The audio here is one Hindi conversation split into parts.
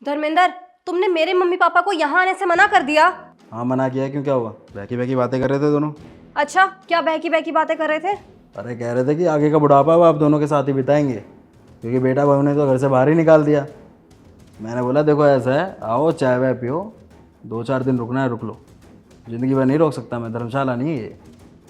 धर्मेंद्र, तुमने मेरे मम्मी पापा को यहाँ आने से मना कर दिया। हाँ मना किया, क्यों क्या हुआ? बहकी बहकी बातें कर रहे थे दोनों। अच्छा, क्या बहकी बहकी बातें कर रहे थे? अरे कह रहे थे कि आगे का बुढ़ापा वो आप दोनों के साथ ही बिताएंगे, क्योंकि बेटा बहू ने तो घर से बाहर ही निकाल दिया। मैंने बोला देखो ऐसा है, आओ चाय वाय पियो, 2-4 दिन रुकना है रुक लो, ज़िंदगी भर नहीं रोक सकता मैं, धर्मशाला नहीं है ये।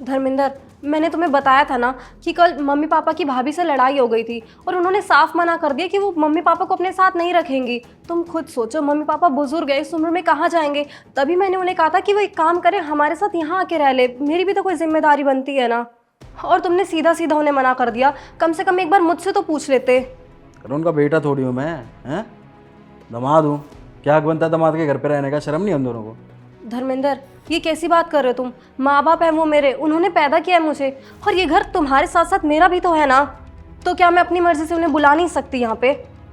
धर्मेंद्र, मैंने तुम्हें बताया था ना कि कल मम्मी पापा की भाभी से लड़ाई हो गई थी और उन्होंने साफ मना कर दिया कि वो मम्मी पापा को अपने साथ नहीं रखेंगी। तुम खुद सोचो, मम्मी पापा बुजुर्ग है, इस उम्र में कहाँ जाएंगे। तभी मैंने उन्हें कहा था कि वो एक काम करें, हमारे साथ यहाँ आके रह ले, मेरी भी तो कोई जिम्मेदारी बनती है ना। और तुमने सीधा सीधा उन्हें मना कर दिया। कम से कम एक बार मुझसे तो पूछ लेते। अरे उनका बेटा थोड़ी हूँ मैं, हैं? दामाद हूँ, क्या हक बनता है दामाद के घर पे रहने का? शर्म नहीं हम दोनों को? धर्मेंद्र, ये कैसी बात कर रहे हो तुम? माँ बाप है वो मेरे, उन्होंने पैदा किया है मुझे, और ये घर तुम्हारे साथ साथ मेरा भी तो है ना। तो क्या मैं अपनी मर्जी से उन्हें बुला नहीं सकती यहाँ पे?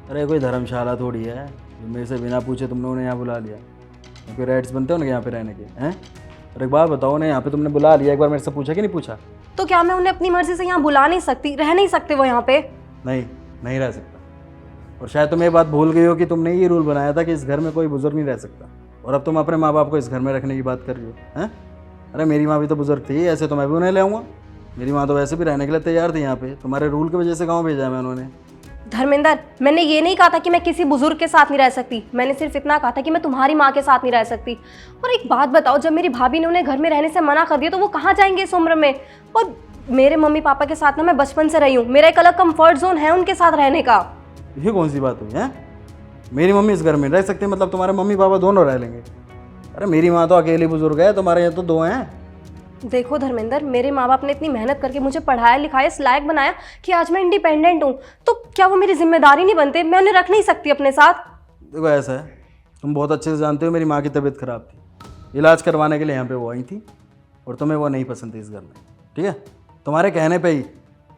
अरे कोई धर्मशाला थोड़ी है जो मेरे से बिना पूछे तुमने उन्हें यहाँ बुला लिया। कोई राइट्स बनते हो ना यहाँ पे रहने के, हैं? और एक बात बताओ ना, यहाँ पे तुमने बुला लिया, एक बार मेरे से पूछा कि नहीं पूछा? तो क्या मैं उन्हें अपनी मर्जी से यहाँ बुला नहीं सकती? रह नहीं सकते वो यहाँ पे? नहीं, नहीं रह सकता। और शायद तुम ये बात भूल गई हो कि तुमने ये रूल बनाया था कि इस घर में कोई बुजुर्ग नहीं रह सकता, और अब तुम अपने माँ बाप को इस घर में रखने की बात कर रही हो, हैं? अरे मेरी माँ भी तो बुजुर्ग थी, ऐसे तो मैं भी उन्हें ले आऊँगा। मेरी माँ तो वैसे भी रहने के लिए तैयार थी यहाँ पे, तुम्हारे रूल की वजह से गाँव भेजा है मैं उन्होंने। धर्मेंद्र, मैंने ये नहीं कहा था कि मैं किसी बुजुर्ग के साथ नहीं रह सकती, मैंने सिर्फ इतना कहा था कि मैं तुम्हारी माँ के साथ नहीं रह सकती। और एक बात बताओ, जब मेरी भाभी ने उन्हें घर में रहने से मना कर दिया तो वो कहाँ जाएंगे इस उम्र में? और मेरे मम्मी पापा के साथ ना मैं बचपन से रही हूँ, मेरा एक अलग कंफर्ट जोन है उनके साथ रहने का। ये कौन सी बात हुई है? मेरी मम्मी इस घर में रह सकती है मतलब तुम्हारे मम्मी पापा दोनों रह लेंगे? अरे मेरी माँ तो अकेली बुजुर्ग है, तुम्हारे यहाँ तो 2 हैं। देखो धर्मेंद्र, मेरे माँ बाप ने इतनी मेहनत करके मुझे पढ़ाया लिखाया, इस लायक बनाया कि आज मैं इंडिपेंडेंट हूँ, तो क्या वो मेरी जिम्मेदारी नहीं बनते? मैं उन्हें रख नहीं सकती अपने साथ? देखो ऐसा है, तुम बहुत अच्छे से जानते हो मेरी माँ की तबीयत खराब थी, इलाज करवाने के लिए यहाँ पे वो आई थी, और तुम्हें वो नहीं पसंद थी इस घर में, ठीक है? तुम्हारे कहने पे ही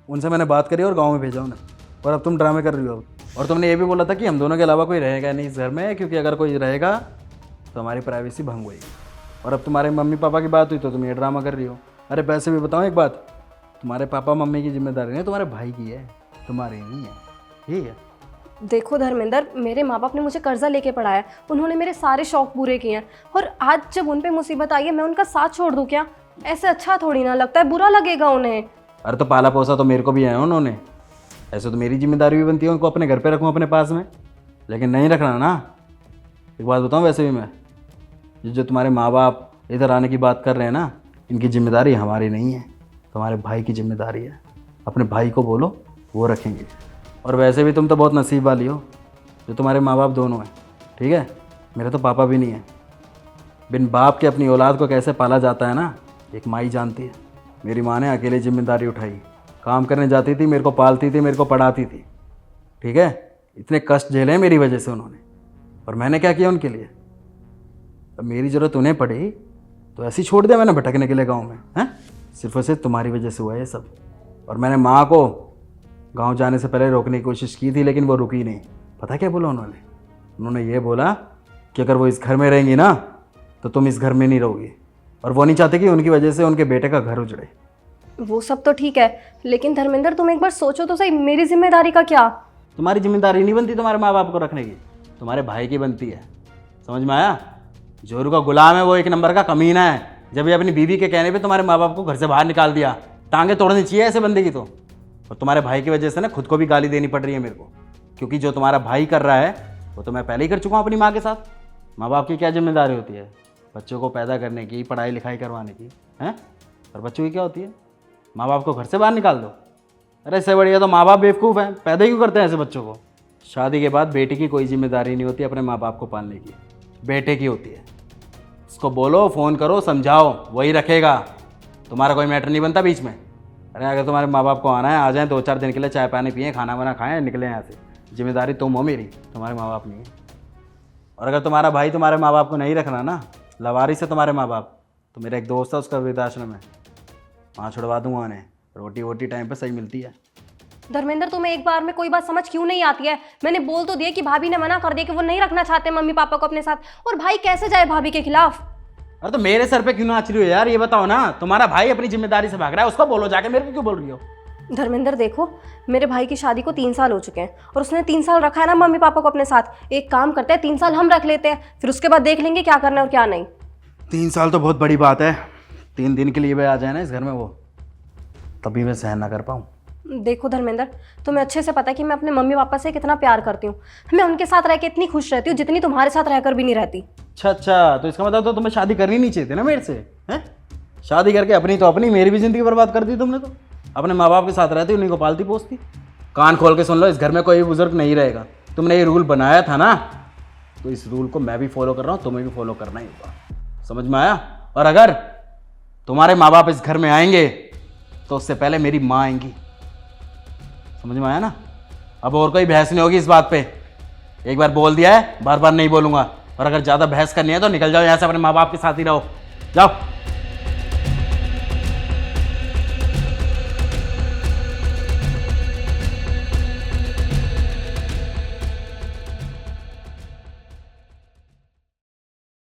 उनसे मैंने बात करी और गाँव में भेजा उन्हें, और अब तुम ड्रामे कर रही हो। और तुमने ये भी बोला था कि हम दोनों के अलावा कोई रहेगा नहीं इस घर में, क्योंकि अगर कोई रहेगा तो हमारी प्राइवेसी भंग होगी। और अब तुम्हारे मम्मी पापा की बात हुई तो तुम ये ड्रामा कर रही हो। अरे पैसे भी बताओ एक बात, तुम्हारे पापा मम्मी की जिम्मेदारी नहीं, तुम्हारे भाई की है, तुम्हारी नहीं है, ठीक है? देखो धर्मेंद्र, मेरे माँ बाप ने मुझे कर्जा लेके पढ़ाया, उन्होंने मेरे सारे शौक पूरे किए हैं, और आज जब उन पे मुसीबत आई है मैं उनका साथ छोड़ दूँ क्या? ऐसे अच्छा थोड़ी ना लगता है, बुरा लगेगा उन्हें। अरे तो पाला पोसा तो मेरे को भी है उन्होंने, ऐसे तो मेरी जिम्मेदारी भी बनती है उनको अपने घर पे रखूँ अपने पास में, लेकिन नहीं रखना ना। एक बात बताऊँ, वैसे भी मैं जो तुम्हारे माँ बाप इधर आने की बात कर रहे हैं ना, इनकी जिम्मेदारी हमारी नहीं है, तुम्हारे भाई की जिम्मेदारी है। अपने भाई को बोलो, वो रखेंगे। और वैसे भी तुम तो बहुत नसीब वाली हो जो तुम्हारे माँ बाप दोनों हैं, ठीक है? मेरे तो पापा भी नहीं है। बिन बाप के अपनी औलाद को कैसे पाला जाता है ना, एक माँ ही जानती है। मेरी माँ ने अकेले जिम्मेदारी उठाई, काम करने जाती थी, मेरे को पालती थी, मेरे को पढ़ाती थी, ठीक है? इतने कष्ट झेले हैं मेरी वजह से उन्होंने, और मैंने क्या किया उनके लिए? अब मेरी ज़रूरत उन्हें पड़ी तो ऐसे ही छोड़ दिया मैंने भटकने के लिए गाँव में, हैं? सिर्फ और सिर्फ तुम्हारी वजह से हुआ ये सब। और मैंने माँ को गांव जाने से पहले रोकने की कोशिश की थी, लेकिन वो रुकी नहीं। पता क्या बोला उन्होंने? उन्होंने ये बोला कि अगर वो इस घर में रहेंगी ना तो तुम इस घर में नहीं रहोगी, और वो नहीं चाहते कि उनकी वजह से उनके बेटे का घर उजड़े। वो सब तो ठीक है, लेकिन धर्मेंद्र तुम एक बार सोचो तो सही, मेरी जिम्मेदारी का क्या? तुम्हारी जिम्मेदारी नहीं बनती तुम्हारे माँ बाप को रखने की, तुम्हारे भाई की बनती है। समझ में आया? जोरू का गुलाम है वो, एक नंबर का कमीना है। जब ये अपनी बीवी के कहने पे तुम्हारे माँ बाप को घर से बाहर निकाल दिया, टांगे तोड़नी चाहिए ऐसे बंदे की तो। और तुम्हारे भाई की वजह से ना खुद को भी गाली देनी पड़ रही है मेरे को, क्योंकि जो तुम्हारा भाई कर रहा है वो तो मैं पहले ही कर चुका हूँ अपनी माँ के साथ। माँ बाप की क्या जिम्मेदारी होती है? बच्चों को पैदा करने की, पढ़ाई लिखाई करवाने की, हैं? और बच्चों की क्या होती है? माँ बाप को घर से बाहर निकाल दो। अरे इससे बढ़िया तो माँ बाप बेवकूफ़ हैं, पैदा ही क्यों करते हैं ऐसे बच्चों को? शादी के बाद बेटी की कोई जिम्मेदारी नहीं होती अपने माँ बाप को पालने की, बेटे की होती है। उसको बोलो, फ़ोन करो, समझाओ, वही रखेगा, तुम्हारा कोई मैटर नहीं बनता बीच में। अरे अगर तुम्हारे माँ बाप को आना है आ जाएं, 2-4 दिन के लिए चाय पानी पिए, खाना वाना खाएं, निकले यहाँ से। जिम्मेदारी तुम हो मेरी, तुम्हारे माँ बाप नहीं है। और अगर तुम्हारा भाई तुम्हारे माँ बाप को नहीं रखना ना, लवारिस है तुम्हारे माँ बाप, तो मेरा एक दोस्त है उसका वृद्धाश्रम है, वहाँ छुड़वा दूंगा उन्हें। रोटी वोटी टाइम पर सही मिलती है। धर्मेंद्र तुम्हें एक बार में कोई बात समझ क्यों नहीं आती है? मैंने बोल तो दिया कि भाभी ने मना कर दिया कि वो नहीं रखना चाहते मम्मी पापा को अपने साथ, और भाई कैसे जाए भाभी के खिलाफ? अरे तो मेरे सर पे क्यों नाच रही हो यार, ये बताओ ना। तुम्हारा भाई अपनी जिम्मेदारी से भाग रहा है, उसको बोलो जाके, मेरे को क्यों बोल रही हो? धर्मेंद्र देखो, मेरे भाई की शादी को 3 साल हो चुके हैं और उसने 3 साल रखा है ना मम्मी पापा को अपने साथ। एक काम करते हैं, 3 साल हम रख लेते हैं, फिर उसके बाद देख लेंगे क्या करना है और क्या नहीं। 3 साल तो बहुत बड़ी बात है। 3 दिन के लिए भी आ जाए ना इस घर में वो, तभी मैं सहन ना कर पाऊँ। देखो धर्मेंद्र, तुम्हें अच्छे से पता है कि मैं अपने मम्मी पापा से कितना प्यार करती हूँ। मैं उनके साथ रह के इतनी खुश रहती हूँ जितनी तुम्हारे साथ रहकर भी नहीं रहती। अच्छा, तो इसका मतलब तो तुम्हें शादी करनी नहीं चाहिए थी ना मेरे से, हैं? शादी करके अपनी तो अपनी, मेरी भी ज़िंदगी बर्बाद कर दी तुमने तो। अपने माँ बाप के साथ रहती, उन्हीं को पालती पोसती। कान खोल के सुन लो, इस घर में कोई बुजुर्ग नहीं रहेगा। तुमने ये रूल बनाया था ना, तो इस रूल को मैं भी फॉलो कर रहा हूँ, तुम्हें भी फॉलो करना ही होगा। समझ में आया? और अगर तुम्हारे माँ बाप इस घर में आएंगे तो उससे पहले मेरी माँ आएंगी। समझ में आया ना? अब और कोई बहस नहीं होगी इस बात पे। एक बार बोल दिया है, बार बार नहीं बोलूंगा। और अगर ज़्यादा बहस करनी है तो निकल जाओ यहाँ से, अपने माँ बाप के साथ ही रहो। जाओ।